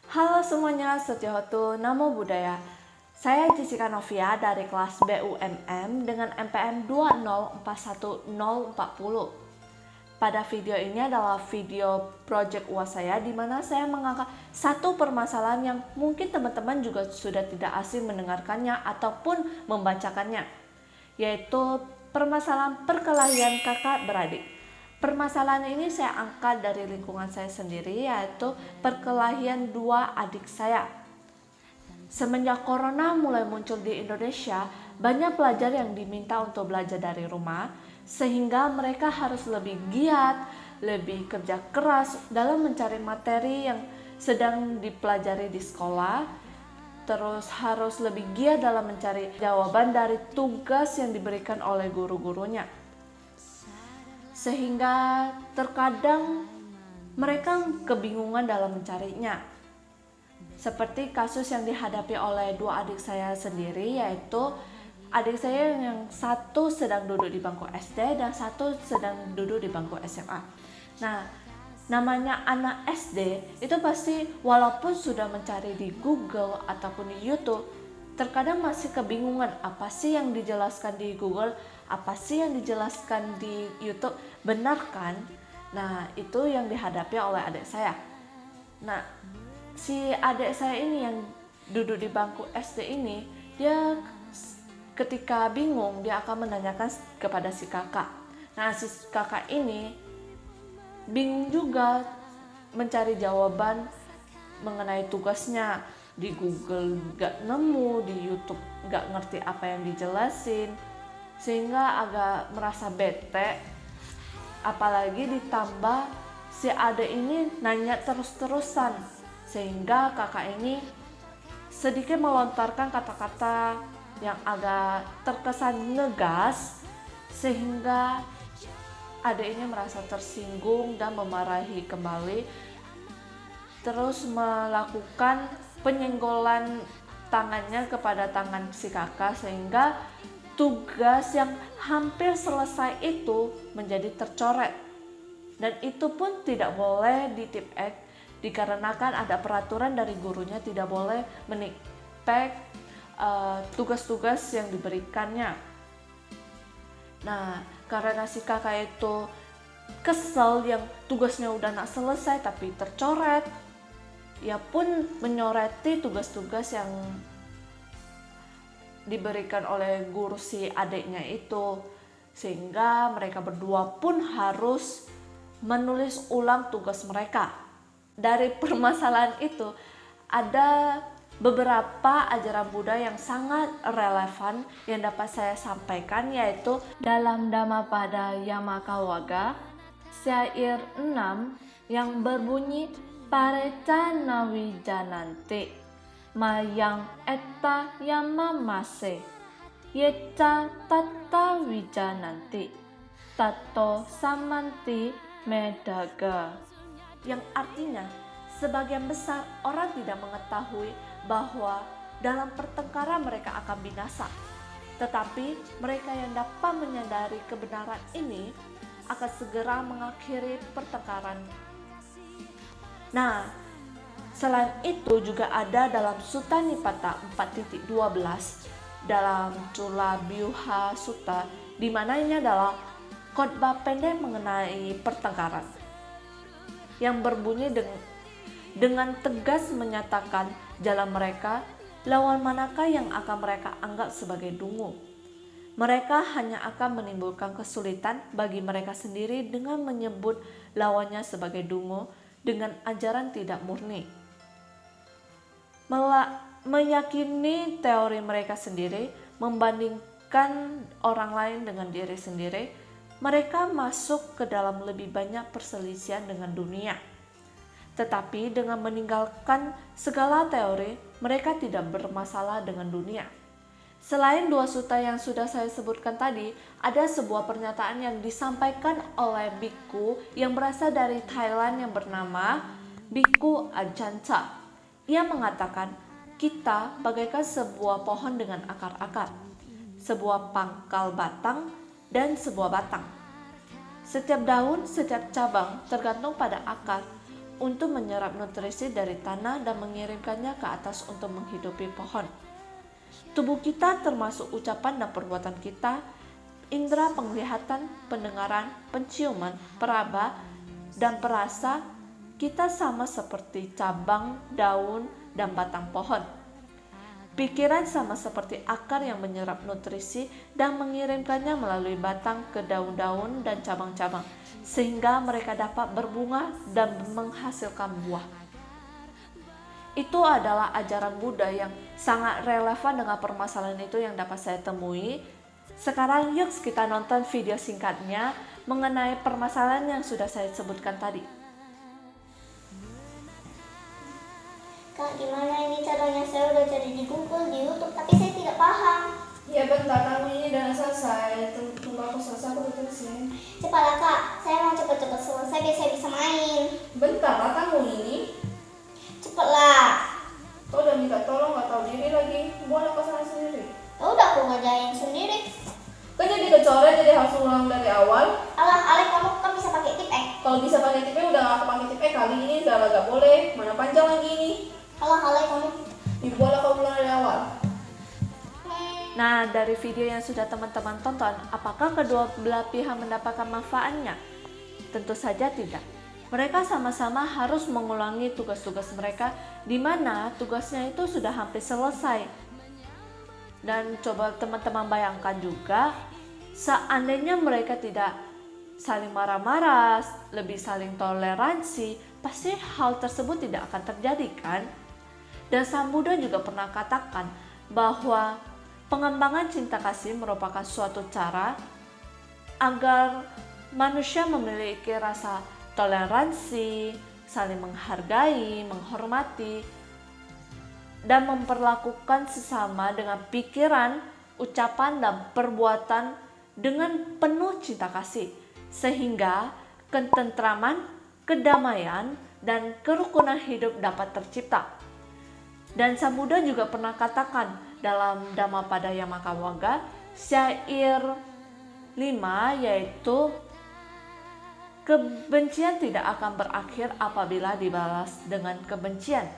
Halo semuanya, Setyohotu Namo Buddhaya. Saya Jessica Novia dari kelas BUMM dengan MPM 2041040. Pada video ini adalah video project UAS saya di mana saya mengangkat satu permasalahan yang mungkin teman-teman juga sudah tidak asing mendengarkannya ataupun membacakannya, yaitu permasalahan perkelahian kakak beradik. Permasalahan ini saya angkat dari lingkungan saya sendiri, yaitu perkelahian dua adik saya. Semenjak corona mulai muncul di Indonesia, banyak pelajar yang diminta untuk belajar dari rumah, sehingga mereka harus lebih giat, lebih kerja keras dalam mencari materi yang sedang dipelajari di sekolah, terus harus lebih giat dalam mencari jawaban dari tugas yang diberikan oleh guru-gurunya. Sehingga terkadang mereka kebingungan dalam mencarinya. Seperti kasus yang dihadapi oleh dua adik saya sendiri, yaitu adik saya yang satu sedang duduk di bangku SD dan satu sedang duduk di bangku SMA. Nah, namanya anak SD itu pasti walaupun sudah mencari di Google ataupun di YouTube, terkadang masih kebingungan apa sih yang dijelaskan di Google, apa sih yang dijelaskan di YouTube, benar kan? Nah, itu yang dihadapi oleh adik saya. Nah, si adik saya ini yang duduk di bangku SD ini, dia ketika bingung dia akan menanyakan kepada si kakak. Nah, si kakak ini bingung juga mencari jawaban mengenai tugasnya. Di Google gak nemu, di YouTube gak ngerti apa yang dijelasin, sehingga agak merasa bete. Apalagi ditambah si adik ini nanya terus-terusan, sehingga kakak ini sedikit melontarkan kata-kata yang agak terkesan ngegas, sehingga adik ini merasa tersinggung dan memarahi kembali, terus melakukan penyenggolan tangannya kepada tangan si kakak, sehingga tugas yang hampir selesai itu menjadi tercoret. Dan itu pun tidak boleh ditipek, dikarenakan ada peraturan dari gurunya tidak boleh menipek tugas-tugas yang diberikannya. Nah, karena si kakak itu kesel yang tugasnya udah nak selesai tapi tercoret, ia pun menyoroti tugas-tugas yang diberikan oleh guru si adiknya itu, sehingga mereka berdua pun harus menulis ulang tugas mereka. Dari permasalahan itu ada beberapa ajaran Buddha yang sangat relevan yang dapat saya sampaikan, yaitu dalam Dhammapada Yammakawaga syair 6 yang berbunyi Pareca nawijanante mayang etta yamamase yeca tata wijananti tato samanti medaga, yang artinya sebagian besar orang tidak mengetahui bahwa dalam pertengkaran mereka akan binasa, tetapi mereka yang dapat menyadari kebenaran ini akan segera mengakhiri pertengkaran. Nah, selain itu juga ada dalam Sutta Nipata 4.12 dalam Cula Byuha Sutta, di mana ini adalah khotbah pendek mengenai pertengkaran yang berbunyi dengan tegas menyatakan jalan mereka, lawan manakah yang akan mereka anggap sebagai dungu. Mereka hanya akan menimbulkan kesulitan bagi mereka sendiri dengan menyebut lawannya sebagai dungu dengan ajaran tidak murni. Meyakini teori mereka sendiri, membandingkan orang lain dengan diri sendiri, mereka masuk ke dalam lebih banyak perselisihan dengan dunia. Tetapi dengan meninggalkan segala teori, mereka tidak bermasalah dengan dunia. Selain dua sutta yang sudah saya sebutkan tadi, ada sebuah pernyataan yang disampaikan oleh biku yang berasal dari Thailand yang bernama Biku Ajanta. Ia mengatakan, kita bagaikan sebuah pohon dengan akar-akar, sebuah pangkal batang, dan sebuah batang. Setiap daun, setiap cabang tergantung pada akar. untuk menyerap nutrisi dari tanah dan mengirimkannya ke atas untuk menghidupi pohon. Tubuh kita termasuk ucapan dan perbuatan kita, indera penglihatan, pendengaran, penciuman, peraba, dan perasa. Kita sama seperti cabang, daun, dan batang pohon. Pikiran sama seperti akar yang menyerap nutrisi dan mengirimkannya melalui batang ke daun-daun dan cabang-cabang, sehingga mereka dapat berbunga dan menghasilkan buah. Itu adalah ajaran Buddha yang sangat relevan dengan permasalahan itu yang dapat saya temui. Sekarang yuk kita nonton video singkatnya mengenai permasalahan yang sudah saya sebutkan tadi. Kak, gimana ini caranya? Saya udah cari di Google, di YouTube, tapi saya tidak paham. Ya bentar, kamu ini udah selesai. Tunggu aku selesai, aku terusin. Cepatlah Kak, saya mau cepet-cepet selesai biar saya bisa main. Bentar lah kamu ini. Cepatlah. Kau udah minta tolong, gak tahu diri lagi. Buat aku sana sendiri. Ya udah aku ngerjain sendiri. Kan jadi kecoret, jadi harus ulang dari awal. Alah, Alek, kamu kan bisa pakai tip Kalau bisa pakai tip udah gak aku pakai tip kali ini udah gak boleh. Mana panjang lagi ini. Alah, Alek, kamu. Dibuat kau ulang dari awal. Nah, dari video yang sudah teman-teman tonton, apakah kedua belah pihak mendapatkan manfaatnya? Tentu saja tidak. Mereka sama-sama harus mengulangi tugas-tugas mereka, di mana tugasnya itu sudah hampir selesai. Dan coba teman-teman bayangkan juga, seandainya mereka tidak saling marah-marah, lebih saling toleransi, pasti hal tersebut tidak akan terjadi kan? Dan Sang Buddha juga pernah katakan bahwa pengembangan cinta kasih merupakan suatu cara agar manusia memiliki rasa toleransi, saling menghargai, menghormati, dan memperlakukan sesama dengan pikiran, ucapan, dan perbuatan dengan penuh cinta kasih, sehingga ketentraman, kedamaian, dan kerukunan hidup dapat tercipta. Dan Sang Buddha juga pernah katakan dalam Dhammapada Yammakawaga, syair 5, yaitu kebencian tidak akan berakhir apabila dibalas dengan kebencian.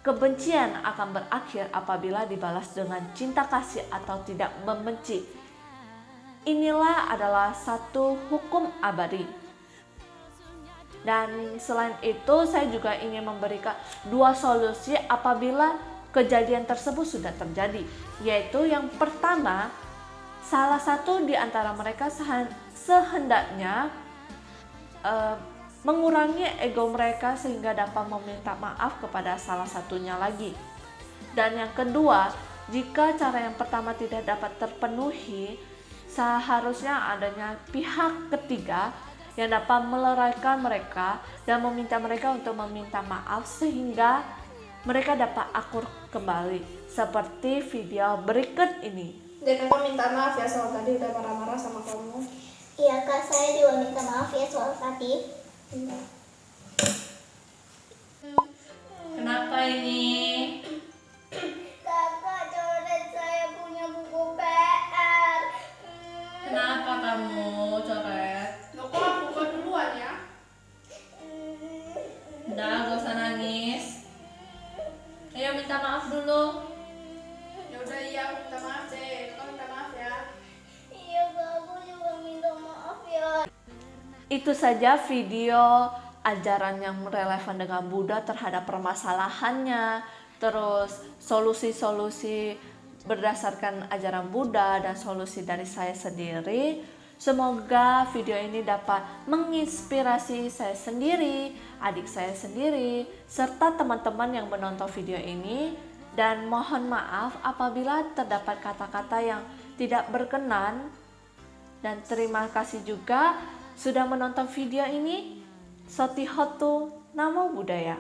Kebencian akan berakhir apabila dibalas dengan cinta kasih atau tidak membenci. Inilah adalah satu hukum abadi. Dan selain itu saya juga ingin memberikan dua solusi apabila kejadian tersebut sudah terjadi. Yaitu yang pertama, salah satu di antara mereka sehendaknya mengurangi ego mereka sehingga dapat meminta maaf kepada salah satunya lagi. Dan yang kedua, jika cara yang pertama tidak dapat terpenuhi, seharusnya adanya pihak ketiga yang dapat meleraikan mereka dan meminta mereka untuk meminta maaf sehingga mereka dapat akur kembali seperti video berikut ini. Dan aku minta maaf ya soal tadi udah marah-marah sama kamu. Iya Kak, saya juga minta maaf ya soal tadi. Kenapa ini? Kakak coret saya punya buku PR. Kenapa kamu coret? Kok aku buka duluan ya? Udah, gak usah nangis. Ayo minta maaf dulu. Ya udah iya aku minta maaf deh. Kau minta maaf ya. Iya Kak, aku juga minta maaf ya. Itu saja video ajaran yang relevan dengan Buddha terhadap permasalahannya, terus solusi-solusi berdasarkan ajaran Buddha dan solusi dari saya sendiri. Semoga video ini dapat menginspirasi saya sendiri, adik saya sendiri, serta teman-teman yang menonton video ini. Dan mohon maaf apabila terdapat kata-kata yang tidak berkenan. Dan terima kasih juga sudah menonton video ini. Sotihotu Namo Buddhaya.